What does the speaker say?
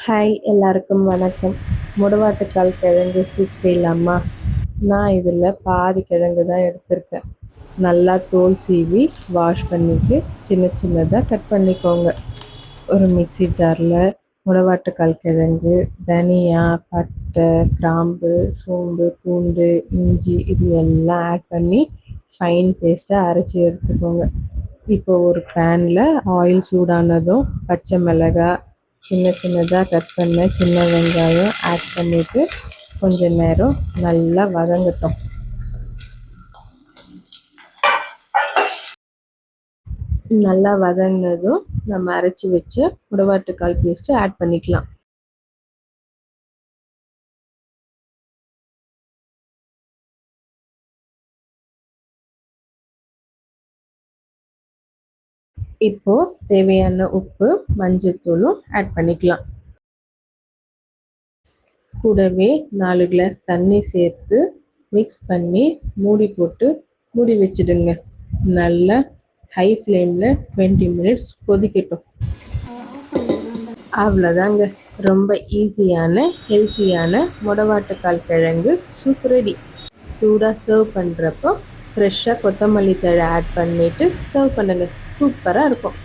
Hi எல்லாருக்கும் வணக்கம். முடவாட்டுக்கால் கிழங்கு சூப் செய்யலாமா? நான் இதில் பாதி கிழங்கு தான் எடுத்திருக்கேன். நல்லா தோல் சீவி வாஷ் பண்ணிவிட்டு சின்ன சின்னதாக கட் பண்ணிக்கோங்க. ஒரு மிக்ஸி ஜாரில் முடவாட்டுக்கால் கிழங்கு, தனியா, பட்டை, கிராம்பு, சோம்பு, பூண்டு, இஞ்சி இது எல்லாம் ஆட் பண்ணி ஃபைன் பேஸ்ட்டாக அரைச்சி எடுத்துக்கோங்க. இப்போ ஒரு பேனில் ஆயில் சூடானதும் பச்சை மிளகாய், சின்ன சின்னதாக கட் பண்ண சின்ன வெங்காயம் ஆட் பண்ணிவிட்டு கொஞ்ச நேரம் நல்லா வதங்கட்டும். நல்லா வதங்கினதும் நம்ம அரைச்சி வச்ச முடவாட்டுக்கால் பேஸ்ட்டு ஆட் பண்ணிக்கலாம். இப்போ தேவையான உப்பு, மஞ்சள்தூளும் ஆட் பண்ணிக்கலாம். கூடவே 4 கிளாஸ் தண்ணி சேர்த்து மிக்ஸ் பண்ணி மூடி போட்டு மூடி வச்சிடுங்க. நல்லா ஹை ஃப்ளேமில் 20 மினிட்ஸ் கொதிக்கட்டும். அவ்வளோதாங்க, ரொம்ப ஈஸியான ஹெல்த்தியான முடவாட்டுக்கால் கிழங்கு சூப் ரெடி. சூடாக சர்வ் பண்ணுறப்போ ஃப்ரெஷ்ஷாக கொத்தமல்லி தழை ஆட் பண்ணிவிட்டு சர்வ் பண்ணுங்கள். சூப்பராக இருக்கும்.